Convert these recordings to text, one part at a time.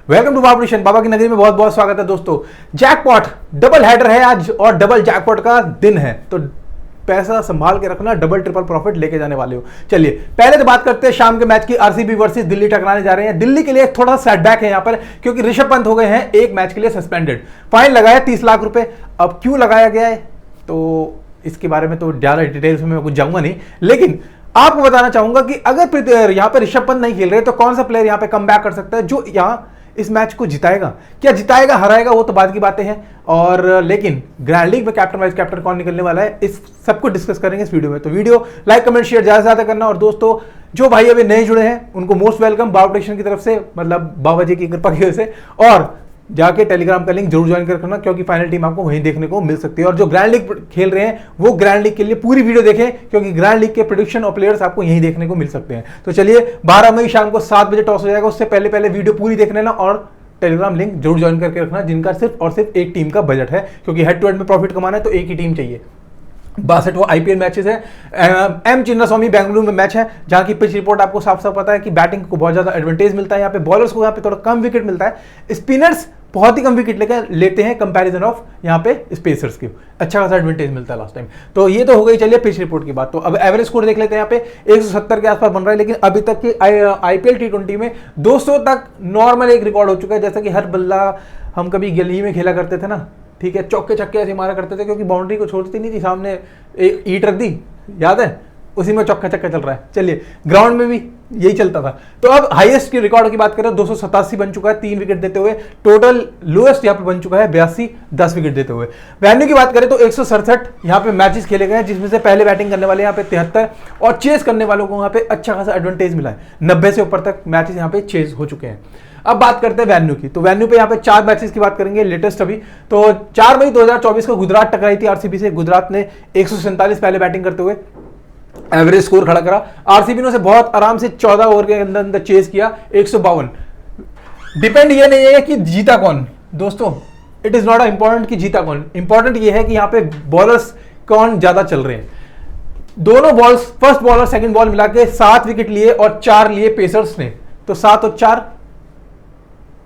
Welcome to बाबूशन। बाबा की नगरी में बहुत बहुत स्वागत है दोस्तों। जैकपॉट डबल हेडर है आज और डबल जैकपॉट का दिन है, तो पैसा संभाल के रखना, डबल ट्रिपल प्रॉफिट लेके जाने वाले हो। चलिए पहले तो बात करते हैं शाम के मैच की। आरसीबी वर्सेस दिल्ली टकराने जा रहे हैं। दिल्ली के लिए थोड़ा सेटबैक है यहाँ पर, क्योंकि ऋषभ पंत हो गए हैं एक मैच के लिए सस्पेंडेड। फाइन लगाया 30 लाख रुपए। अब क्यों लगाया गया है तो इसके बारे में तो ज्यादा डिटेल्स में मैं कुछ जाऊंगा नहीं, लेकिन आपको बताना चाहूंगा कि अगर यहाँ पे ऋषभ पंत नहीं खेल रहे तो कौन सा प्लेयर यहाँ पे कम बैक कर सकता है जो यहाँ इस मैच को जिताएगा। क्या जिताएगा हराएगा वो तो बाद की बातें हैं, और लेकिन ग्रैंड लीग में कैप्टन वाइस कैप्टन कौन निकलने वाला है इस सबको डिस्कस करेंगे इस वीडियो में। तो वीडियो लाइक कमेंट शेयर ज्यादा से ज्यादा करना, और दोस्तों जो भाई अभी नए जुड़े हैं उनको मोस्ट वेलकम बाबा प्रोडक्शन की तरफ से, मतलब बाबा जी की कृपा की वजह से। और जाके टेलीग्राम का लिंक जरूर ज्वाइन कर रखना, क्योंकि फाइनल टीम आपको वहीं देखने को मिल सकती है। और जो ग्रैंड लीग खेल रहे हैं वो ग्रैंड लीग के लिए पूरी वीडियो देखें, क्योंकि ग्रैंड लीग के प्रेडिक्शन और प्लेयर्स आपको यहीं देखने को मिल सकते हैं। तो चलिए 12 मई शाम को 7 बजे टॉस हो जाएगा, उससे पहले पहले वीडियो पूरी देख लेना और टेलीग्राम लिंक जरूर ज्वाइन करके रखना, जिनका सिर्फ और सिर्फ एक टीम का बजट है, क्योंकि हेड टू हेड में प्रॉफिट कमाना है तो एक ही टीम चाहिए। 62 आईपीएल मैचेस है। एम चिन्नास्वामी बेंगलुरु में मैच है, जहां की पिच रिपोर्ट आपको साफ साफ पता है कि बैटिंग को बहुत ज्यादा एडवांटेज मिलता है। यहाँ पे बॉलर्स को यहाँ पे थोड़ा कम विकेट मिलता है, स्पिनर्स बहुत ही कम विकेट लेते हैं कंपैरिजन ऑफ यहाँ पे स्पेसर्स के। अच्छा खासा एडवांटेज मिलता है लास्ट टाइम। तो ये तो हो गई चलिए पिच रिपोर्ट की बात। तो अब एवरेज स्कोर देख लेते हैं। यहाँ पे 170 के आसपास बन रहा है, लेकिन अभी तक की आईपीएल टी20 में 200 तक नॉर्मल एक रिकॉर्ड हो चुका है। जैसा कि हर बल्ला हम कभी गली में खेला करते थे ना, ठीक है, चौके छक्के ऐसे मारा करते थे, क्योंकि बाउंड्री को छोड़ती नहीं थी, सामने एक ईंट रख दी, याद है, उसी में चौका छक्का चल रहा है। चलिए ग्राउंड में भी यही चलता था। तो अब हाईएस्ट की रिकॉर्ड की बात करें 287 बन चुका है 3 विकेट देते हुए। टोटल लोएस्ट यहाँ पे बन चुका है 82 10 विकेट देते हुए। वेन्यू की बात करें तो 167 यहाँ पे मैचेस खेले गए हैं, जिसमें से पहले बैटिंग करने वाले यहाँ पे 73 और चेस करने वालों को यहाँ पे अच्छा खासा एडवांटेज मिला है। 90 से ऊपर तक मैचेस यहाँ पे चेस हो चुके हैं। अब बात करते हैं वेन्यू की। तो वेन्यू पे यहाँ पे 4 मैचेस की बात करेंगे लेटेस्ट अभी। तो 4 मई 2024 को गुजरात टकराई थी आरसीबी से। गुजरात ने 147 पहले बैटिंग करते हुए एवरेज स्कोर खड़ा करा। आरसीबी ने उसे बहुत आराम से 14 ओवर के अंदर अंदर चेस किया 152। डिपेंड ये नहीं है कि जीता कौन दोस्तों, इट इज नॉट इंपॉर्टेंट कि जीता कौन, इंपॉर्टेंट ये है कि यहाँ पे बॉलर्स कौन ज्यादा चल रहे हैं। दोनों बॉल्स फर्स्ट बॉल और सेकंड बॉल मिला के 7 विकेट लिए और 4 लिए पेसर्स ने। तो 7 और 4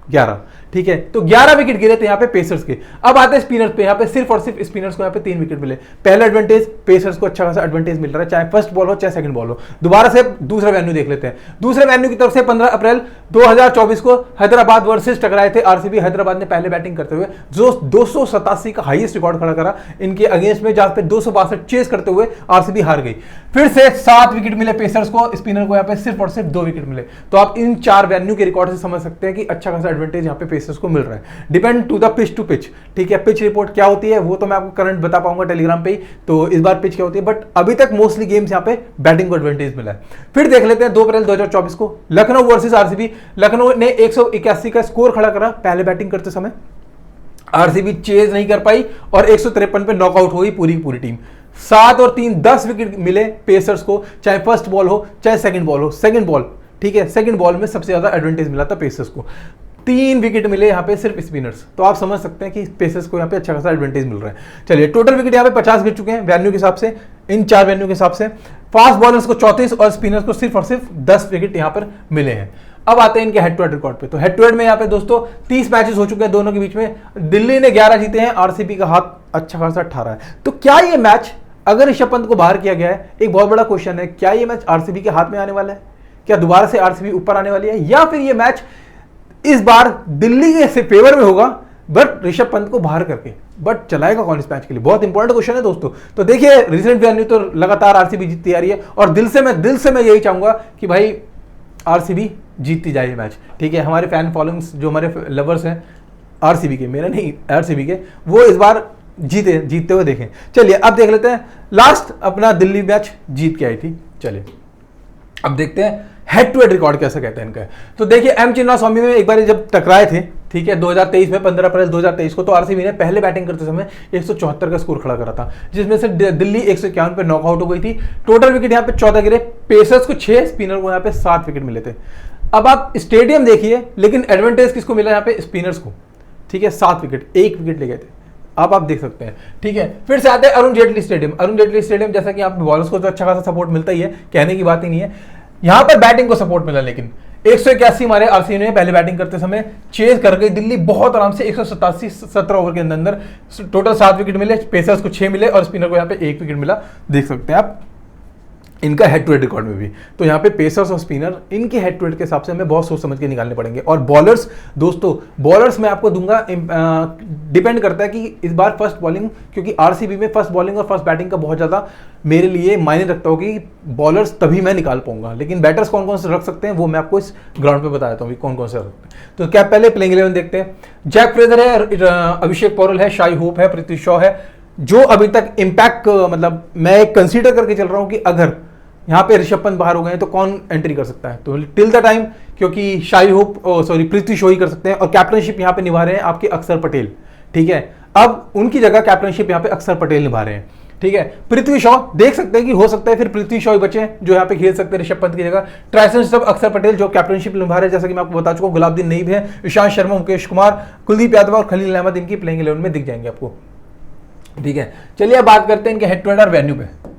11, ठीक है। तो 11 विकेट गिरे थे यहाँ पे पेसर्स के। अब आते हैं स्पिनर्स पे। यहाँ पे सिर्फ और सिर्फ स्पिनर्स को यहाँ पे 3 विकेट मिले। पहला एडवांटेज पेसर्स को अच्छा खासा एडवांटेज मिल रहा है, चाहे फर्स्ट बॉल हो चाहे सेकंड बॉल हो। दोबारा से दूसरा वेन्यू देख लेते हैं। दूसरे वेन्यू की तरफ से 15 अप्रैल 2024 को हैदराबाद वर्सेस टकराए थे आरसीबी। हैदराबाद ने पहले बैटिंग करते हुए जो 287 का हाईएस्ट रिकॉर्ड खड़ा करा इनके अगेंस्ट में, जहां पे 262 चेस करते हुए आरसीबी हार गई। फिर से 7 विकेट मिले पेसर्स को, स्पिनर को यहाँ पे सिर्फ और सिर्फ 2 विकेट मिले। तो आप इन 4 वेन्यू के रिकॉर्ड से समझ सकते हैं कि अच्छा खासा एडवांटेज यहाँ पे पेसर्स को मिल रहा है। Depend to the pitch to pitch, ठीक है। पिच रिपोर्ट क्या होती है वो तो मैं आपको करंट बता पाऊंगा टेलीग्राम पे ही, तो इस बार पिच क्या होती है, बट अभी तक मोस्टली गेम्स यहाँ पे बैटिंग को एडवांटेज मिला है। फिर देख लेते हैं 2 अप्रैल 2024 को लखनऊ वर्सेस आरसीबी। लखनऊ ने 181 का स्कोर खड़ा करा पहले बैटिंग करते समय। आरसीबी चेज नहीं कर पाई और 153 पे नॉकआउट हो गई पूरी पूरी टीम। 7 और 3 10 विकेट मिले पेसर्स को, चाहे फर्स्ट बॉल हो चाहे सेकंड बॉल हो। सेकंड बॉल, ठीक है, सेकंड बॉल में सबसे ज्यादा एडवांटेज मिला था पेसर्स को। 3 विकेट मिले यहाँ पे सिर्फ स्पिनर्स। तो आप समझ सकते हैं कि पेसर्स को यहाँ पे अच्छा खासा एडवांटेज मिल रहा है। चलिए टोटल विकेट यहाँ पे 50 गिर चुके हैं वेन्यू के हिसाब से, इन 4 वेन्यू के हिसाब से। फास्ट बॉलर्स को 34 और स्पिनर्स को सिर्फ और सिर्फ 10 विकेट यहाँ पर मिले हैं। अब आते हैं इनके हेड टू हेड रिकॉर्ड पे। तो हेड टू हेड में यहाँ पे दोस्तों 30 मैचेस हो चुके हैं दोनों के बीच में। दिल्ली ने 11 जीते हैं, आरसीबी का हाथ अच्छा खासा 18 है। तो क्या ये मैच अगर ऋषभ पंत को बाहर किया गया है, एक बहुत बड़ा क्वेश्चन है, क्या ये मैच आरसीबी के हाथ में आने वाला है? क्या दोबारा से आरसीबी ऊपर आने वाली है, या फिर ये मैच इस बार दिल्ली के फेवर में होगा बट ऋषभ पंत को बाहर करके? बट चलाएगा कौन इस मैच के लिए, बहुत इंपॉर्टेंट क्वेश्चन है दोस्तों। तो देखिए रिसेंट वेन्यू तो लगातार आरसीबी जीतती आ रही है, और दिल से मैं यही चाहूंगा कि भाई आरसीबी जीतती जाए ये मैच, ठीक है। हमारे फैन फॉलोइंग्स जो हमारे लवर्स हैं आरसीबी के, मेरे नहीं आरसीबी के, वो इस बार जीतते हुए देखें। चलिए अब देख लेते हैं लास्ट अपना दिल्ली मैच जीत के आई थी। चलिए अब देखते हैं हेड टू हेड रिकॉर्ड कैसा कहते हैं इनका। तो देखिए एम चिन्नास्वामी में एक बार जब टकराए थे, ठीक है, 2023 में 15 अप्रैल 2023 को, तो आरसीबी ने पहले बैटिंग करते समय 174 का स्कोर खड़ा करा था, जिसमें से दिल्ली 151 पे नॉकआउट हो गई थी। टोटल विकेट यहाँ पे 14 गिरे, पेसर्स को 6, स्पिनर को यहाँ पे 7 विकेट मिले थे। अब आप स्टेडियम देखिए, लेकिन एडवांटेज किसको मिला यहाँ पे? स्पिनर्स को, ठीक है। 7 विकेट, 1 विकेट ले गए थे। आप देख सकते हैं, ठीक है। फिर से आते हैं अरुण जेटली स्टेडियम। अरुण जेटली स्टेडियम जैसा कि आप बॉलर्स को तो अच्छा खासा सपोर्ट मिलता ही है, कहने की बात ही नहीं है। यहां पर बैटिंग को सपोर्ट मिला, लेकिन 181 मारे आरसीबी ने पहले बैटिंग करते समय, चेज कर गई दिल्ली बहुत आराम से 187 17 ओवर के अंदर। टोटल 7 विकेट मिले, पेसर्स को 6 मिले और स्पिनर को यहाँ पे 1 विकेट मिला। देख सकते हैं आप इनका हेड टू हेड रिकॉर्ड में भी। तो यहाँ पे पेसर्स और स्पिनर इनके हेड टू हेड के हिसाब से हमें बहुत सोच समझ के निकालने पड़ेंगे। और बॉलर्स दोस्तों, बॉलर्स मैं आपको दूंगा, डिपेंड करता है कि इस बार फर्स्ट बॉलिंग, क्योंकि आरसीबी में फर्स्ट बॉलिंग और फर्स्ट बैटिंग का बहुत ज़्यादा मेरे लिए मायने रखता होगा कि बॉलर्स तभी मैं निकाल पाऊंगा। लेकिन बैटर्स कौन कौन से रख सकते हैं वो मैं आपको इस ग्राउंड पे बता देता हूँ कौन कौन से रख सकते हैं। तो क्या पहले प्लेइंग 11 देखते हैं। जैक फ्रेजर है, अभिषेक पौरल है, शाई होप है, पृथ्वी शॉ है। जो अभी तक इम्पैक्ट, मतलब मैं कंसीडर करके चल रहा हूँ कि अगर यहाँ पे ऋषभ पंत बाहर हो गए तो कौन एंट्री कर सकता है, तो टिल द टाइम क्योंकि शाई होप पृथ्वी शॉ ही कर सकते हैं। और कैप्टनशिप यहाँ पे निभा रहे हैं आपके अक्षर पटेल, ठीक है। अब उनकी जगह कैप्टनशिप यहाँ पे अक्षर पटेल निभा रहे हैं, ठीक है। पृथ्वी शॉ देख सकते हैं कि हो सकता है फिर पृथ्वी शॉ ही बचे जो यहाँ पे खेल सकते हैं ऋषभ पंत की जगह। ट्राइसन सब अक्षर पटेल जो कैप्टनशिप निभा रहे हैं, जैसा कि मैं आपको बता चुका हूँ। गुलाबदीन नईब है, ईशांत शर्मा, मुकेश कुमार, कुलदीप यादव और खलील अहमद इनकी प्लेइंग 11 में दिख जाएंगे आपको, ठीक है। चलिए अब बात करते हैं इनके हेड टू हेड और वेन्यू पे।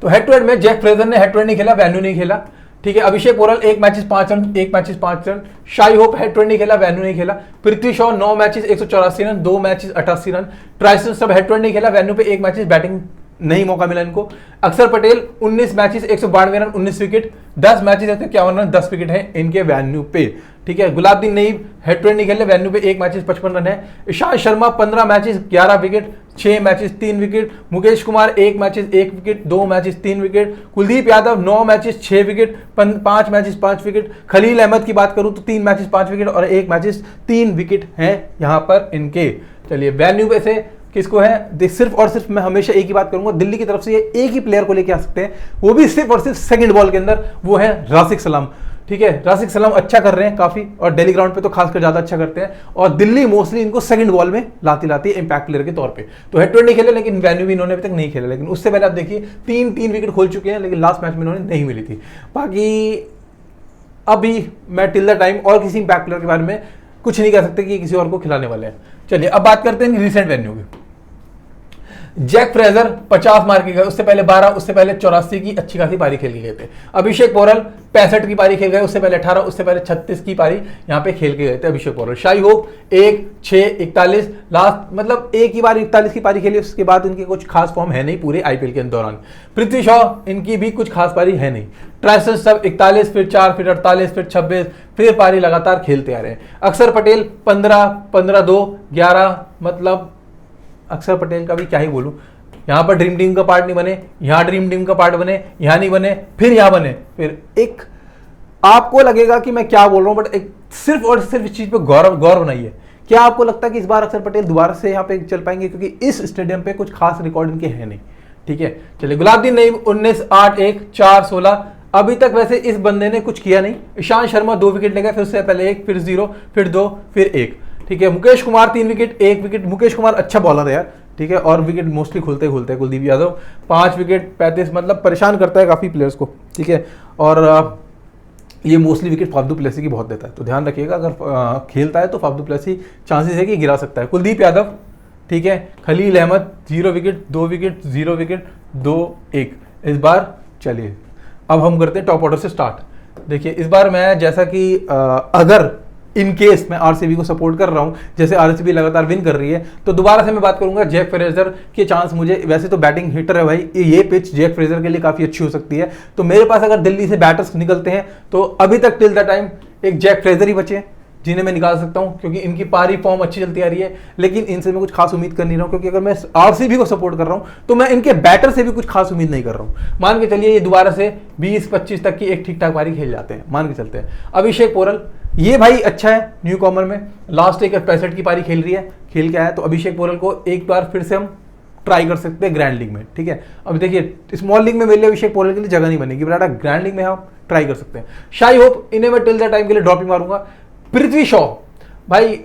तो हेड टू हेड में जैक फ्रेजर ने हेड टू हेड नहीं खेला, वेन्यू नहीं खेला, ठीक है। Abhishek Porel 1 matches 5 run, 1 matches 5 run. Shai Hope head to head नहीं खेला, वेन्यू नहीं खेला। Prithvi Shaw 9 matches 184 run, 2 matches 88 run. Tristan Stubbs head to head नहीं खेला, वेन्यू पे 1 मैचेस बैटिंग नहीं मौका मिला इनको। Axar Patel 19 matches 192 run, 19 wicket, 10 matches 151 run, 10 wicket है इनके वेन्यू पे, ठीक है। Gulbadin Naib head to head नहीं खेले, वेन्यू पे 1 मैचेस 55 रन है। Ishant Sharma 15 matches 11 wicket, 6 matches 3 wicket. Mukesh Kumar 1 matches 1 wicket, 2 matches 3 wicket. Kuldeep Yadav 9 matches 6 wicket, 5 matches 5 wicket. Khaleel Ahmed की बात करूं तो 3 मैचेस 5 विकेट और 1 मैचेस 3 विकेट हैं यहां पर इनके। चलिए वेन्यू पे से किसको है, सिर्फ और सिर्फ मैं हमेशा एक ही बात करूंगा, दिल्ली की तरफ से ये एक ही प्लेयर को लेके आ सकते हैं, वो भी सिर्फ और सिर्फ सेकंड बॉल के अंदर, वो है राशिक सलाम, ठीक है। राशिक सलाम अच्छा कर रहे हैं काफी, और दिल्ली ग्राउंड पे तो खासकर ज्यादा अच्छा करते हैं। और दिल्ली मोस्टली इनको सेकंड बॉल में लाती है इंपैक्ट प्लेयर के तौर पे। तो हेड टू हेड नहीं खेले, लेकिन वेन्यू भी इन्होंने अभी तक नहीं खेला। लेकिन उससे पहले आप देखिए 3 विकेट खोल चुके हैं, लेकिन लास्ट मैच में इन्होंने नहीं मिली थी। बाकी अभी मैं टिल द टाइम और किसी इंपैक्ट प्लेयर के बारे में कुछ नहीं कह सकते कि किसी और को खिलाने वाले हैं। चलिए अब बात करते हैं रिसेंट वेन्यू की। जैक फ्रेजर 50 मार के गए, उससे पहले 12, उससे पहले 84 की अच्छी खासी पारी खेल के गए थे। अभिषेक पोरल 65 की पारी खेल गए, उससे पहले 18, उससे पहले 36 की पारी यहाँ पे खेल के गए थे अभिषेक पोरल। शाई होप 1, 6, 41, लास्ट मतलब एक ही बार 41 की पारी खेली, उसके बाद इनके कुछ खास फॉर्म है नहीं पूरे आईपीएल के दौरान। पृथ्वी शॉ इनकी भी कुछ खास पारी है नहीं। ट्राइसन सब 41, फिर 4, फिर 48, फिर 26, फिर पारी लगातार खेलते आ रहे हैं। अक्षर पटेल 15, 15-2, 11, मतलब अक्षर पटेल का भी क्या ही बोलूं, यहां पर ड्रीम टीम का पार्ट नहीं बने, यहां ड्रीम टीम का पार्ट बने, यहां नहीं बने, फिर यहां बने, फिर एक आपको लगेगा कि मैं क्या बोल रहा हूं, बट एक सिर्फ और सिर्फ इस चीज पे गौर बनाइए। क्या आपको लगता है कि इस बार अक्षर पटेल दोबारा से यहाँ पे चल पाएंगे, क्योंकि इस स्टेडियम पे कुछ खास रिकॉर्ड इनके है नहीं, ठीक है। चलिए गुलाबदीन नईब 19, 8, 1, 4, 16, अभी तक वैसे इस बंदे ने कुछ किया नहीं। ईशांत शर्मा 2 विकेट ले गए, फिर उससे पहले 1, फिर 0, फिर 2, फिर 1, ठीक है। Mukesh Kumar 3 wicket, 1 wicket. मुकेश कुमार अच्छा बॉलर है यार, ठीक है, और विकेट मोस्टली खुलते हैं। कुलदीप यादव 5 विकेट, 35, मतलब परेशान करता है काफी प्लेयर्स को, ठीक है। और ये मोस्टली विकेट फाफदू प्लेसी की बहुत देता है, तो ध्यान रखिएगा अगर खेलता है तो फाफदू प्लेसी चांसेस है कि गिरा सकता है। कुलदीप यादव, ठीक है। Khaleel Ahmed 0 wicket, 2 wicket, 0 wicket, 2, 1 इस बार। चलिए अब हम करते हैं टॉप ऑर्डर से स्टार्ट। देखिए इस बार मैं जैसा कि अगर इन केस मैं आरसीबी को सपोर्ट कर रहा हूं, जैसे आरसीबी लगातार विन कर रही है, तो दोबारा से मैं बात करूंगा जैक फ्रेजर के चांस मुझे, वैसे तो बैटिंग हिटर है भाई, ये पिच जैक फ्रेजर के लिए काफी अच्छी हो सकती है। तो मेरे पास अगर दिल्ली से बैटर्स निकलते हैं तो अभी तक टिल द टाइम एक जैक फ्रेजर ही बचे जिन्हें मैं निकाल सकता हूं, क्योंकि इनकी पारी फॉर्म अच्छी चलती आ रही है। लेकिन इनसे मैं कुछ खास उम्मीद कर नहीं रहा हूं, क्योंकि अगर मैं आरसीबी को सपोर्ट कर रहा हूं तो मैं इनके बैटर से भी कुछ खास उम्मीद नहीं कर रहा हूं। मान के चलिए ये दोबारा से 20-25 तक की एक ठीक ठाक पारी खेल जाते हैं, मान के चलते हैं। अभिषेक पोरल ये भाई अच्छा है, न्यू कॉमर में लास्ट एक 65 की पारी खेल के आया, तो अभिषेक पोरल को एक बार फिर से हम ट्राई कर सकते हैं ग्रैंड लीग में, ठीक है। अब देखिए स्मॉल लीग में मेरे लिए अभिषेक पोरल के लिए जगह नहीं बनेगी, बट ग्रैंड लीग में हम ट्राई कर सकते हैं। शाई होप इन्हें मैं टिल द टाइम के लिए ड्रॉप ही मारूंगा। पृथ्वी शॉ भाई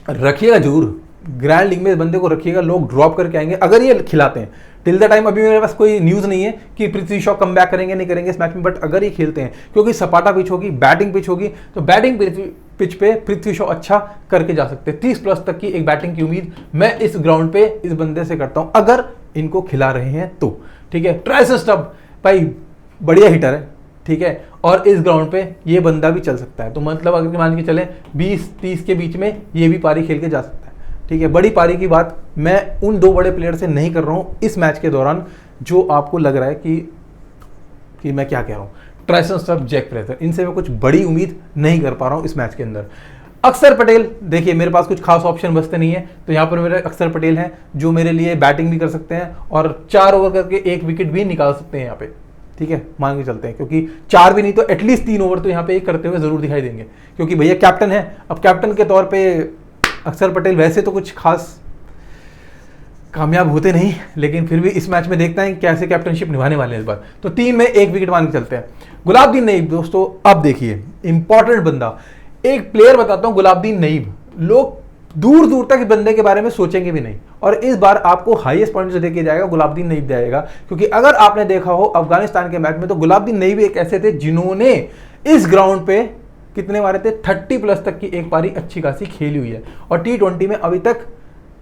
रखिएगा जरूर, ग्रैंड लीग में इस बंदे को रखिएगा, लोग ड्रॉप करके आएंगे अगर ये खिलाते हैं। टिल द टाइम अभी मेरे पास कोई न्यूज नहीं है कि पृथ्वी शॉ कम बैक करेंगे नहीं करेंगे इस मैच में, बट अगर ये खेलते हैं, क्योंकि सपाटा पिच होगी, बैटिंग पिच होगी, तो बैटिंग पिच पे पृथ्वी शॉ अच्छा करके जा सकते हैं। 30+ तक की एक बैटिंग की उम्मीद मैं इस ग्राउंड पे इस बंदे से करता हूं, अगर इनको खिला रहे हैं तो, ठीक है। ट्राइसन स्टब भाई बढ़िया हिटर है, ठीक है, और इस ग्राउंड पे ये बंदा भी चल सकता है। तो मतलब अगर मान के चले 20-30 के बीच में ये भी पारी खेल के जा सकता है, ठीक है। बड़ी पारी की बात मैं उन दो बड़े प्लेयर से नहीं कर रहा हूँ इस मैच के दौरान, जो आपको लग रहा है कि मैं क्या कह रहा हूँ, ट्राइसन स्टफ, जैक फ्रेजर, इनसे मैं कुछ बड़ी उम्मीद नहीं कर पा रहा हूँ इस मैच के अंदर। अक्षर पटेल, देखिए मेरे पास कुछ खास ऑप्शन बचते नहीं है, तो यहाँ पर मेरे अक्षर पटेल हैं जो मेरे लिए बैटिंग भी कर सकते हैं और 4 ओवर करके 1 विकेट भी निकाल सकते हैं यहाँ पे, ठीक है, मान के चलते हैं, क्योंकि 4 भी नहीं तो एटलीस्ट 3 ओवर तो यहाँ पे एक करते हुए जरूर दिखाई देंगे, क्योंकि भैया कैप्टन है। अब कैप्टन के तौर पे अक्षर पटेल वैसे तो कुछ खास कामयाब होते नहीं, लेकिन फिर भी इस मैच में देखते हैं कैसे कैप्टनशिप निभाने वाले हैं इस बार। तो 3 में 1 विकेट मान के चलते हैं। गुलाबदीन नईब दोस्तों, अब देखिए इंपॉर्टेंट बंदा, एक प्लेयर बताता हूं, गुलाबदीन नईब, लोग दूर दूर तक इस बंदे के बारे में सोचेंगे भी नहीं, और इस बार आपको हाईएस्ट पॉइंट जो देके जाएगा गुलाबदीन नईब जाएगा, क्योंकि अगर आपने देखा हो अफगानिस्तान के मैच में तो गुलाबदीन नईब एक ऐसे थे जिन्होंने इस ग्राउंड पे कितने मारे थे, 30+ तक की एक पारी अच्छी खासी खेली हुई है, और T20 में अभी तक,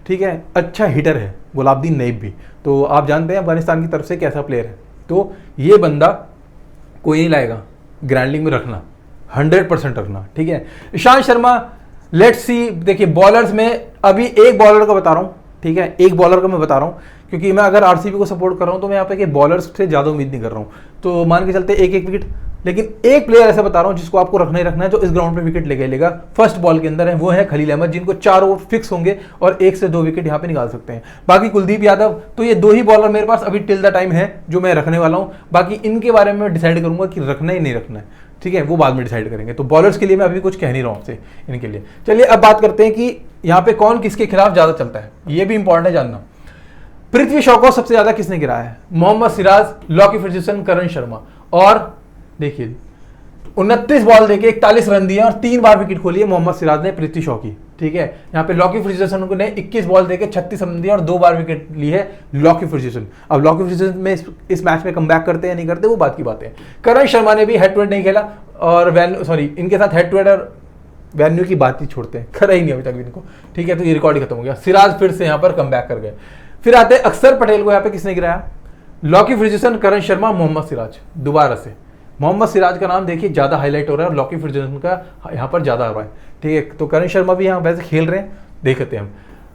ठीक है, अच्छा हिटर है गुलाबदीन नईब भी। तो आप जानते हैं अफगानिस्तान की तरफ से कैसा प्लेयर है, तो ये बंदा कोई नहीं लाएगा, ग्रैंड लीग में रखना, 100% रखना, ठीक है। ईशांत शर्मा, लेट्स सी, देखिए बॉलर्स में अभी एक बॉलर का बता रहा हूँ, ठीक है, एक बॉलर का मैं बता रहा हूँ, क्योंकि मैं अगर आरसीबी को सपोर्ट कर रहा हूँ तो मैं यहाँ पे कि बॉलर्स से ज़्यादा उम्मीद नहीं कर रहा हूँ, तो मान के चलते 1-1 विकेट, लेकिन एक प्लेयर ऐसा बता रहा हूँ जिसको आपको रखना ही रखना है, जो इस ग्राउंड पे विकेट लेगा फर्स्ट बॉल के अंदर है, वो है खलील अहमद, जिनको 4 ओवर फिक्स होंगे और 1 से 2 विकेट यहाँ पे निकाल सकते हैं। बाकी कुलदीप यादव, तो ये 2 ही बॉलर मेरे पास अभी टिल द टाइम है जो मैं रखने वाला हूँ, बाकी इनके बारे में डिसाइड करूंगा कि रखना ही नहीं रखना है, ठीक है, वो बाद में डिसाइड करेंगे। तो बॉलर्स के लिए मैं अभी कुछ कह नहीं रहा हूँ आपसे इनके लिए। चलिए अब बात करते हैं कि यहाँ पे कौन किसके खिलाफ ज्यादा चलता है, ये भी इंपॉर्टेंट है जानना। पृथ्वी शॉ को सबसे ज्यादा किसने गिराया है, मोहम्मद सिराज, लॉकी फर्ग्यूसन, करण शर्मा, और देखिए 29 बॉल देके 41 रन दिए और 3 बार विकेट खोली है मोहम्मद सिराज ने पृथ्वी शॉ की, ठीक है। यहाँ पे लॉकी फर्ग्यूसन ने 21 बॉल देके 36 रन दिए और 2 बार विकेट ली है लॉकी फर्ग्यूसन। अब लॉकी फर्ग्यूसन में इस मैच में कमबैक करते हैं नहीं करते वो बात की बात है। करण शर्मा ने भी हेड टू हेड नहीं खेला, और इनके साथ हेड टू हेड और वैन्यू की बात ही छोड़ते हैं, करा ही नहीं अभी तक इनको, ठीक है, तो ये रिकॉर्ड ही खत्म हो गया। सिराज फिर से यहाँ पर कमबैक कर गए। फिर आते हैं अक्षर पटेल को, यहाँ पे किसने गिराया, लॉकी फर्ग्यूसन, करण शर्मा, मोहम्मद सिराज, दोबारा से मोहम्मद सिराज का नाम देखिए ज्यादा हाईलाइट हो रहा है और लॉकी फर्ग्यूसन का यहाँ पर ज्यादा हो रहा है, ठीक है। तो करण शर्मा भी यहाँ वैसे खेल रहे हैं, देखते हैं हम।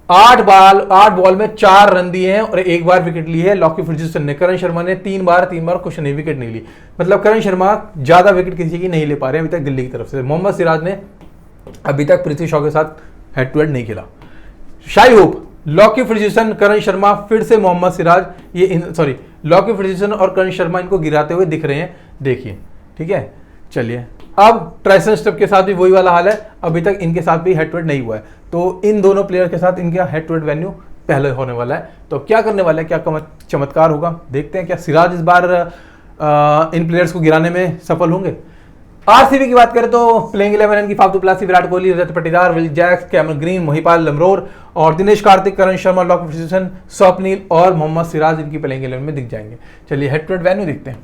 8 बॉल में 4 रन दिए हैं और 1 बार विकेट ली है लॉकी फर्ग्यूसन ने। करण शर्मा ने 3 बार कुछ नहीं विकेट नहीं ली, मतलब करण शर्मा ज्यादा विकेट किसी की नहीं ले पा रहे हैं अभी तक दिल्ली की तरफ से। मोहम्मद सिराज ने अभी तक पृथ्वी शॉ के साथ हेड टू हेड नहीं खेला। शाई होप, लॉकी फर्ग्यूसन, करण शर्मा, फिर से मोहम्मद सिराज, ये लॉकी फर्ग्यूसन और करण शर्मा इनको गिराते हुए दिख रहे हैं, देखिए, ठीक है। चलिए अब ट्राइसन स्टफ के साथ भी वही वाला हाल है, अभी तक इनके साथ भी हेड टू हेड नहीं हुआ है, तो इन दोनों प्लेयर के साथ इनका हेड टू हेड वैन्यू पहले होने वाला है। तो क्या करने वाला है, क्या चमत्कार होगा, देखते हैं क्या सिराज इस बार इन प्लेयर्स को गिराने में सफल होंगे। आरसीबी की बात करें तो प्लेइंग 11 की faf du Plessis, Virat Kohli, Rajat Patidar, Will Jacks, Cameron Green, Mahipal Lomror और दिनेश कार्तिक, करण शर्मा, लॉकी फर्ग्यूसन, स्वप्निल और मोहम्मद सिराज इनकी प्लेइंग 11 में दिख जाएंगे। चलिए हेड टू हेड वैन्यू देखते हैं।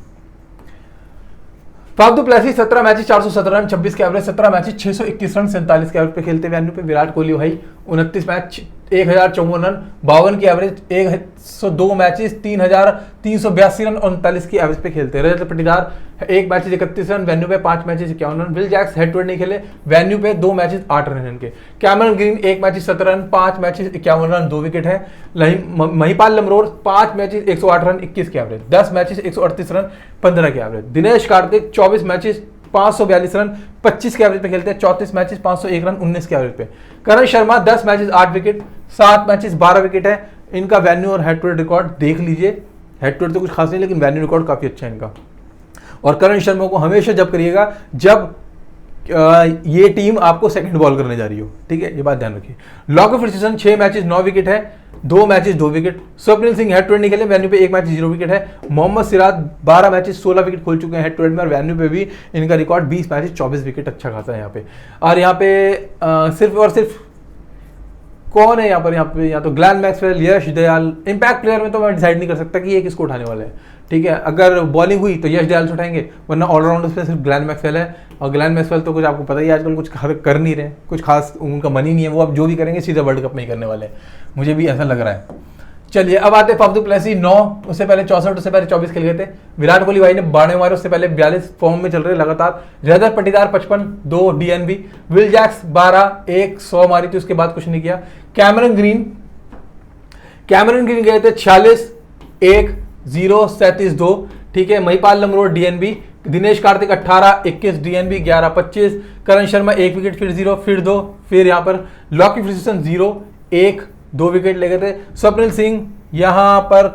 फाफ दुप्लेसी 17 मैचेस 417 रन 26 के एवरेज, 17 मैचेस 621 रन 47 के एवरेज पे खेलते वैन्यू पे। विराट कोहली भाई 29 मैच 1054 रन 52 की एवरेज, 102 मैचेस 3382 रन 39 की एवरेज पे खेलते हैं। Rajat Patidar 1 matches 31 run venue पे, 5 matches 51 run. Will Jacks head to head नहीं खेले, वैन्यू पे 2 मैचेस 8 रन इनके। Cameron Green 1 matches 17 run 5 matches 51 run 2 wicket है। महिपाल लमरोर 5 मैचेस 108 रन 21 के एवरेज, 10 मैचेस 138 रन 15 के average. Dinesh Karthik 24 matches 542 run 25 के एवरेज पे खेलते हैं, 34 मैचेस 501 रन 19 के एवरेज पे। Karan Sharma 10 matches 8 wicket, 7 matches 12 wicket है। इनका वैन्यू और हेड टू हेड रिकॉर्ड देख लीजिए, हेड टू हेड तो कुछ खास नहीं लेकिन वैन्यू रिकॉर्ड काफी अच्छा है इनका। और करण शर्मा को हमेशा जब करिएगा जब ये टीम आपको सेकंड बॉल करने जा रही हो, ठीक है, ये बात ध्यान रखिए। लॉकी फर्ग्यूसन 6 मैचेस 9 विकेट है, 2 matches 2 wicket. Swapnil Singh head to head नहीं खेले, वैन्यू पे 1 मैच 0 विकेट है। मोहम्मद सिराज 12 मैचेस 16 विकेट खोल चुके हैं हेड टू हेड में, और वैन्यू पे भी इनका रिकॉर्ड 20 मैचेस 24 विकेट अच्छा खासा है यहाँ पे। और यहाँ पे सिर्फ और सिर्फ कौन है यहाँ पे या तो ग्लैन मैक्सवेल, यश दयाल। इंपैक्ट प्लेयर में तो मैं डिसाइड नहीं कर सकता कि ये किसको उठाने वाले हैं, ठीक है। अगर बॉलिंग हुई तो यश दयाल उठाएंगे, वरना ऑलराउंडर्स पे सिर्फ ग्लैन मैक्सवेल है। और ग्लैन मैक्सवेल तो कुछ आपको पता ही आजकल कुछ कर नहीं रहे, कुछ खास उनका मन ही नहीं है, वो अब जो भी करेंगे सीधा वर्ल्ड कप में ही करने वाले हैं, मुझे भी ऐसा लग रहा है। चलिए अब आते हैं फाफ डू प्लेसी 9, उससे पहले 64, उससे पहले 24 खेल गए थे। विराट कोहली भाई ने 92 मारे, उससे पहले 42 फॉर्म में चल रहे लगातार। Rajat Patidar 55, 2 DNB. Will Jacks 12, 1 100 मारी थी, उसके बाद कुछ नहीं किया। कैमरन ग्रीन गए थे 46, 1 0 37 2, ठीक है। महिपाल लमरोड डीएनबी। दिनेश कार्तिक 18, 21 डीएनबी, 11 25। करण शर्मा 1 विकेट, फिर 0, फिर 2, फिर यहां पर लॉकी फर्ग्यूसन 0 1 2 विकेट ले गए थे। स्वप्निल सिंह यहां पर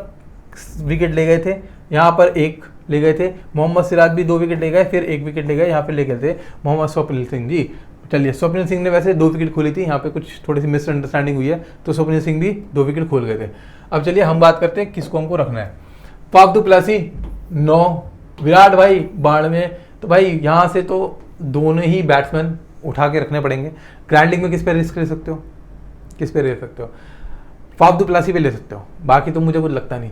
विकेट ले गए थे, यहां पर 1 ले गए थे। मोहम्मद सिराज भी 2 विकेट ले गए, फिर 1 विकेट ले गए, यहां पे ले गए थे मोहम्मद स्वप्निल सिंह जी। चलिए स्वप्निल सिंह ने वैसे 2 विकेट खोली थी, यहाँ पे कुछ थोड़ी सी मिसअंडरस्टैंडिंग हुई है, तो स्वप्निल सिंह भी 2 विकेट खोल गए थे। अब चलिए हम बात करते हैं किसको हमको रखना है। फाफ डू प्लेसी 9, विराट भाई 92। तो भाई यहाँ से तो दोनों ही बैट्समैन उठा के रखने पड़ेंगे। ग्रैंड लीग में किस पे रिस्क ले सकते हो, किस पे ले सकते हो? फाफ डू प्लेसी पे ले सकते हो, बाकी तो मुझे कुछ लगता नहीं।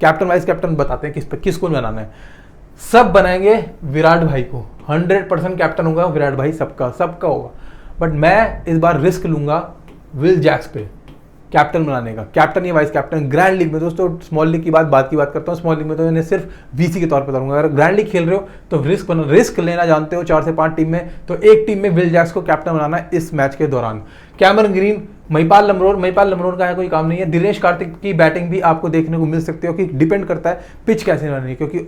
कैप्टन वाइस कैप्टन बताते हैं किसको बनाना है। सब बनाएंगे विराट भाई को, 100% कैप्टन होगा विराट भाई, सबका होगा। बट मैं इस बार रिस्क लूंगा विल जैक्स पे कैप्टन बनाने का, कैप्टन या वाइस कैप्टन। ग्रैंड लीग में दोस्तों, स्मॉल लीग की बात करता हूँ, स्मॉल लीग में तो मैंने सिर्फ वीसी के तौर पे करूंगा। अगर ग्रैंड लीग खेल रहे हो तो रिस्क लेना जानते हो 4 से 5 टीम में, तो एक टीम में विल जैक्स को कैप्टन बनाना है इस मैच के दौरान। कैमरन ग्रीन, महिपाल लमरोड का है कोई काम नहीं है। दिनेश कार्तिक की बैटिंग भी आपको देखने को मिल सकती है, क्योंकि डिपेंड करता है पिच कैसे रहनी है, क्योंकि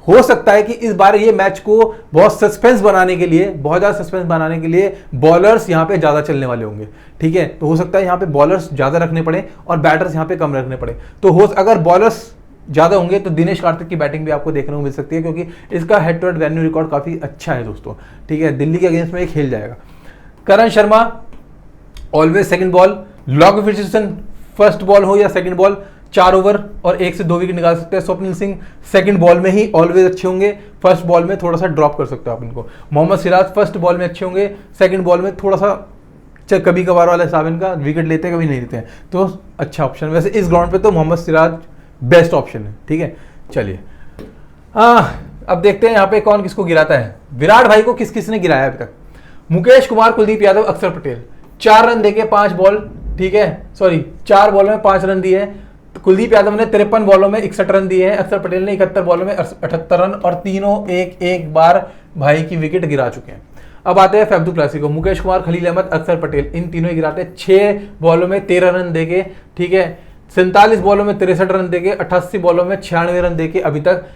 हो सकता है कि इस बार ये मैच को बहुत सस्पेंस बनाने के लिए, बहुत ज़्यादा सस्पेंस बनाने के लिए बॉलर्स यहाँ पे ज़्यादा चलने वाले होंगे, ठीक है। तो हो सकता है यहाँ पे बॉलर्स ज़्यादा रखने पड़े और बैटर्स यहाँ पे कम रखने पड़े। तो अगर बॉलर्स ज़्यादा होंगे तो दिनेश कार्तिक की बैटिंग भी आपको देखने को मिल सकती है, क्योंकि इसका head to head venue record काफ़ी अच्छा है दोस्तों, ठीक है। दिल्ली के अगेंस्ट में ये खेल जाएगा। Karan Sharma always second ball, Lockie Ferguson first ball हो या सेकंड बॉल 4 ओवर और 1 से 2 विकेट निकाल सकते हैं। स्वप्निल सिंह सेकंड बॉल में ही ऑलवेज अच्छे होंगे, फर्स्ट बॉल में थोड़ा सा ड्रॉप कर सकते हो आप इनको। मोहम्मद सिराज फर्स्ट बॉल में अच्छे होंगे, सेकंड बॉल में थोड़ा सा कभी कभार वाला हिसाब इनका, विकेट लेते हैं कभी नहीं लेते हैं, तो अच्छा ऑप्शन। वैसे इस ग्राउंड पे तो मोहम्मद सिराज बेस्ट ऑप्शन है, ठीक है। चलिए अब देखते हैं यहाँ पे कौन किसको गिराता है। विराट भाई को किसने गिराया अभी तक? मुकेश कुमार, कुलदीप यादव, अक्षर पटेल। 4 रन देके 5 बॉल, ठीक है, सॉरी 4 बॉल में 5 रन दिए हैं। कुलदीप यादव ने 53 बॉलों में 61 रन दिए हैं, अक्षर पटेल ने 71 बॉलों में 78 रन, और तीनों एक बार भाई की विकेट गिरा चुके हैं। अब आते हैं फाफ डू प्लेसी को। मुकेश कुमार, खलील अहमद, अक्षर पटेल, इन तीनों ही गिराते हैं। 6 बॉलों में 13 रन देके, ठीक है, 47 बॉलों में 63 रन देके, 88 बॉलों में 96 रन देके अभी तक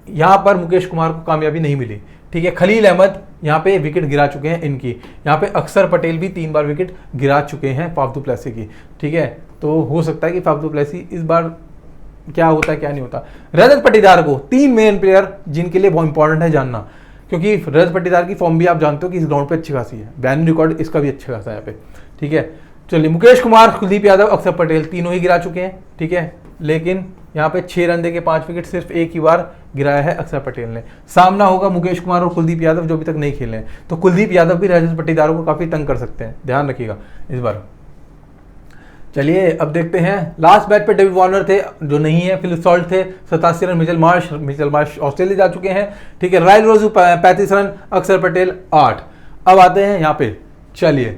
यहां पर मुकेश कुमार को कामयाबी नहीं मिली, ठीक है। खलील अहमद यहाँ पे विकेट गिरा चुके हैं इनकी, यहाँ पे अक्षर पटेल भी 3 बार विकेट गिरा चुके हैं फाफ डू प्लेसी की, ठीक है। तो हो सकता है कि फाफ डू प्लेसी इस बार क्या होता है क्या नहीं होता। रजत पाटीदार को 3 मेन प्लेयर जिनके लिए बहुत इंपॉर्टेंट है जानना, क्योंकि रजत पाटीदार की फॉर्म भी आप जानते हो कि इस ग्राउंड पे अच्छी खासी है, बैन रिकॉर्ड इसका भी अच्छा खासा है यहाँ पे, ठीक है। चलिए मुकेश कुमार, कुलदीप यादव, अक्षर पटेल तीनों ही गिरा चुके हैं, ठीक है, लेकिन यहाँ पे 6 रन देके 5 विकेट सिर्फ एक ही बार गिराया है अक्षर पटेल ने। सामना होगा मुकेश कुमार और कुलदीप यादव जो अभी तक नहीं खेले हैं, तो कुलदीप यादव भी रजत पाटीदार को काफी तंग कर सकते हैं, ध्यान रखिएगा इस बार। चलिए अब देखते हैं लास्ट मैच पे डेविड वार्नर थे जो नहीं है, फिलिप सॉल्ट थे 87 रन, मिचेल मार्श ऑस्ट्रेलिया जा चुके हैं, ठीक है। रायल रोजू 35 रन, अक्षर पटेल 8। अब आते हैं यहाँ पे, चलिए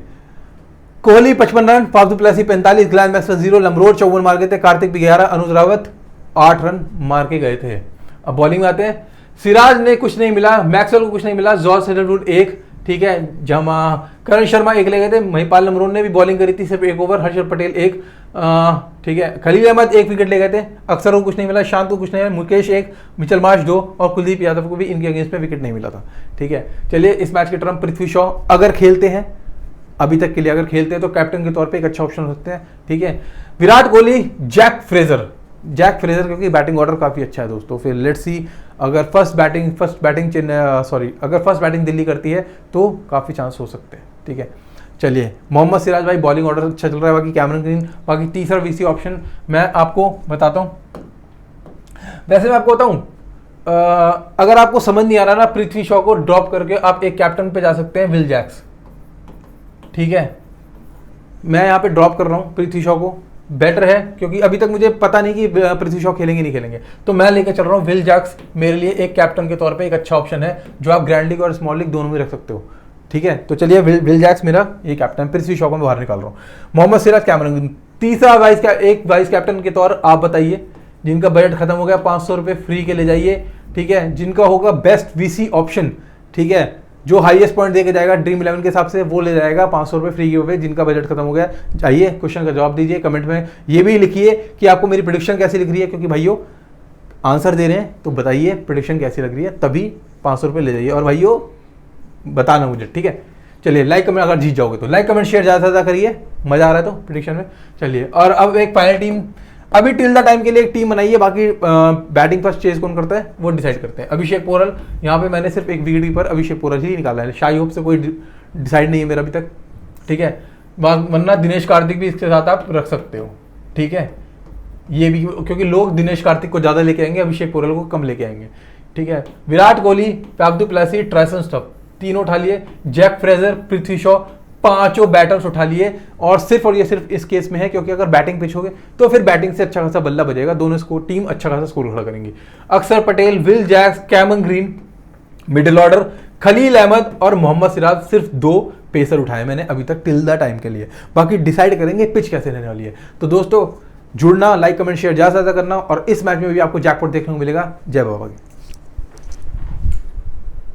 कोहली 55 रन, Faf du Plessis 45, Glenn Maxwell 0, Lomror 54 मार गए थे, कार्तिक भी 11, अनुज रावत 8 रन मार के गए थे। अब बॉलिंग में आते हैं, सिराज ने कुछ नहीं मिला, मैक्सवेल को कुछ नहीं मिला, जॉर्ज सेडलवुड 1, ठीक है, जमा करण शर्मा 1 ले गए थे, महिपाल लमरोड ने भी बॉलिंग करी थी सिर्फ 1 ओवर, हर्षल पटेल 1, ठीक है, खलील अहमद 1 विकेट ले गए थे, अक्षर को कुछ नहीं मिला, शांत को कुछ नहीं मिला, मुकेश 1, मिचेल मार्श 2 और कुलदीप यादव को भी इनके अगेंस्ट में विकेट नहीं मिला था, ठीक है। चलिए इस मैच के टर्म पृथ्वी शॉ अगर खेलते हैं, अभी तक के लिए अगर खेलते हैं तो कैप्टन के तौर पे एक अच्छा ऑप्शन हो सकते हैं, ठीक है। विराट कोहली, जैक फ्रेजर क्योंकि बैटिंग ऑर्डर काफी अच्छा है दोस्तों। फिर लेट्स सी अगर फर्स्ट बैटिंग दिल्ली करती है तो काफी चांस हो सकते हैं, ठीक है। चलिए मोहम्मद सिराज भाई बॉलिंग ऑर्डर अच्छा चल रहा है, बाकी कैमरन ग्रीन, बाकी तीसरा वीसी ऑप्शन मैं आपको बताता हूं। वैसे मैं आपको बताऊं, अगर आपको समझ नहीं आ रहा ना, पृथ्वी शॉ को ड्रॉप करके आप एक कैप्टन पे जा सकते हैं, विल जैक्स, ठीक है। मैं यहाँ पे ड्रॉप कर रहा हूँ पृथ्वी शॉ को, बेटर है, क्योंकि अभी तक मुझे पता नहीं कि पृथ्वी शॉ खेलेंगे नहीं खेलेंगे, तो मैं लेकर चल रहा हूँ विल जैक्स, मेरे लिए एक कैप्टन के तौर पे एक अच्छा ऑप्शन है जो आप ग्रैंड लीग और स्मॉल लीग दोनों में रख सकते हो, ठीक है। तो चलिए विल जैक्स मेरा ये कैप्टन, पृथ्वी शॉ को मैं बाहर निकाल रहा हूँ। मोहम्मद सिराज, कैमरन ग्रीन तीसरा एक वाइस कैप्टन के तौर आप बताइए, जिनका बजट खत्म हो गया 500 रुपये फ्री के ले जाइए, ठीक है। जिनका होगा बेस्ट वीसी ऑप्शन, ठीक है, जो हाईएस्ट पॉइंट देके जाएगा ड्रीम 11 के हिसाब से वो ले जाएगा 500 रुपये फ्री गिव अवे, जिनका बजट खत्म हो गया। चाहिए क्वेश्चन का जवाब दीजिए कमेंट में, ये भी लिखिए कि आपको मेरी प्रेडिक्शन कैसी लग रही है, क्योंकि भाइयों आंसर दे रहे हैं तो बताइए प्रेडिक्शन कैसी लग रही है, तभी 500 रुपये ले जाइए। और भाइयों बताना मुझे, ठीक है। चलिए लाइक कमेंट, अगर जीत जाओगे तो लाइक कमेंट शेयर ज़्यादा से ज़्यादा करिए, मज़ा आ रहा है तो प्रेडिक्शन में। चलिए, और अब एक फाइनल टीम, अभी टिल द टाइम के लिए एक टीम बनाई है, बाकी बैटिंग फर्स्ट चेज कौन करता है वो डिसाइड करते हैं। अभिषेक पोरल, यहाँ पे मैंने सिर्फ एक विकेट पर अभिषेक पोरल ही निकाला है, शाही होप से कोई डिसाइड नहीं है मेरा अभी तक, ठीक है। वरना दिनेश कार्तिक भी इसके साथ आप रख सकते हो, ठीक है। ये भी क्योंकि लोग दिनेश कार्तिक को ज़्यादा लेके आएंगे, अभिषेक पोरल को कम लेके आएंगे, ठीक है। Virat Kohli, Faf du Plessis, Tristan Stubbs तीनों उठा लिए, जैक फ्रेजर, पृथ्वी शॉ, पांचों बैटर्स उठा लिए। और ये सिर्फ इस केस में है क्योंकि अगर बैटिंग पिच हो गए तो फिर बैटिंग से अच्छा खासा बल्ला बजेगा, दोनों टीम अच्छा खासा स्कोर खड़ा करेंगी। Axar Patel, Will Jacks, Cameron Green middle order, Khaleel Ahmed और मोहम्मद सिराज, सिर्फ 2 पेसर उठाए मैंने अभी तक टिल द टाइम के लिए, बाकी डिसाइड करेंगे पिच कैसे रहने वाली है। तो दोस्तों जुड़ना, लाइक कमेंट शेयर ज़्यादा से ज़्यादा करना, और इस मैच में भी आपको जैकपॉट देखने को मिलेगा। जय बाबा की।